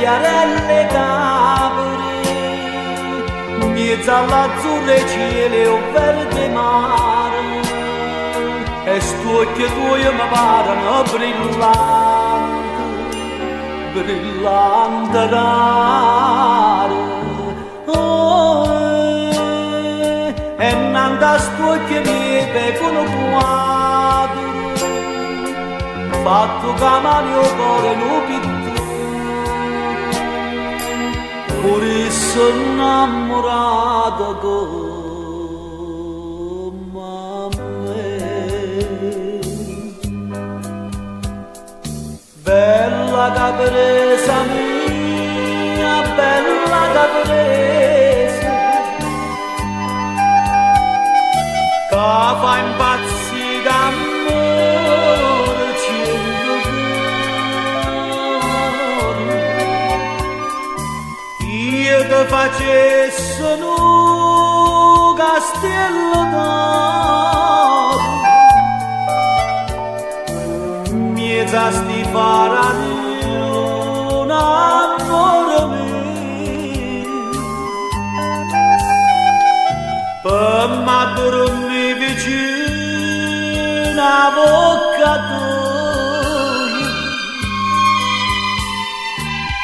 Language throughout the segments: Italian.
chiarelle capri, mezzo all'azzurro cielo e verde mare, e sto occhio tuo mi parano brillanti, brillanti rare. E nanda sto occhio mi bevono quadri, fatto che mano cuore lo pittura, pure sono innamorato come me. Bella capresa mia, bella capresa, che fa impazzire d'amore cento cuori. Io ti facessi un castello d'oro, mezza sti faranno amore mio, per m'addormi vicino a bocca tua,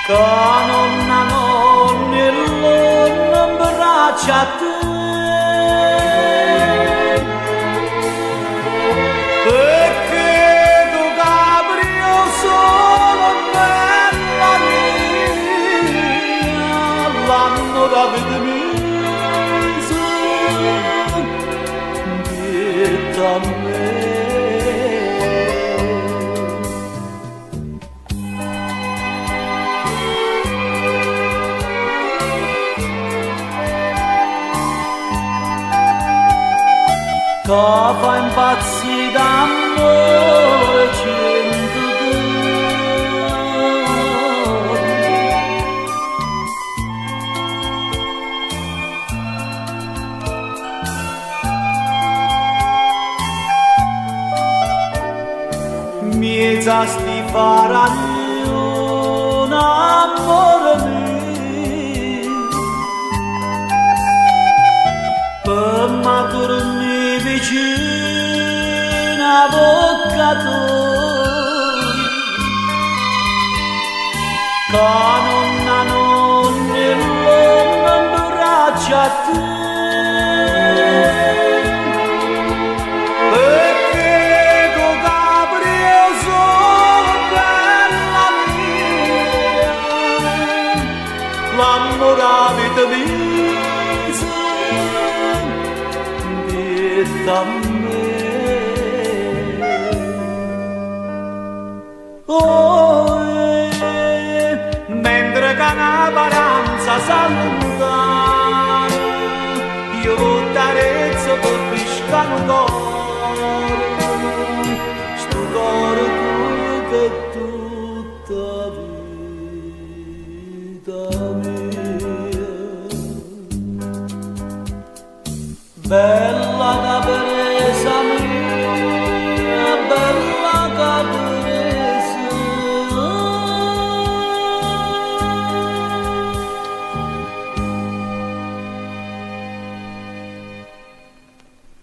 che nonna nonnello non braccia a te. Perché tu Gabriel sono bella mia, l'anno da vita mia, detta a me. Che fa impazzire d'amore cento cuori. Mezza sti faranno un amore mio, per m'addormi vicino a bocca tua, che nonna nonnello non braccia a te. Perché tu Gabriel sono bella mia, l'amore da vita mia, detta a me. Mentre che una paranza s'allontana, io t'arezzo per pescare un cuore, sto cuore tuo che è tutta vita mia. Bella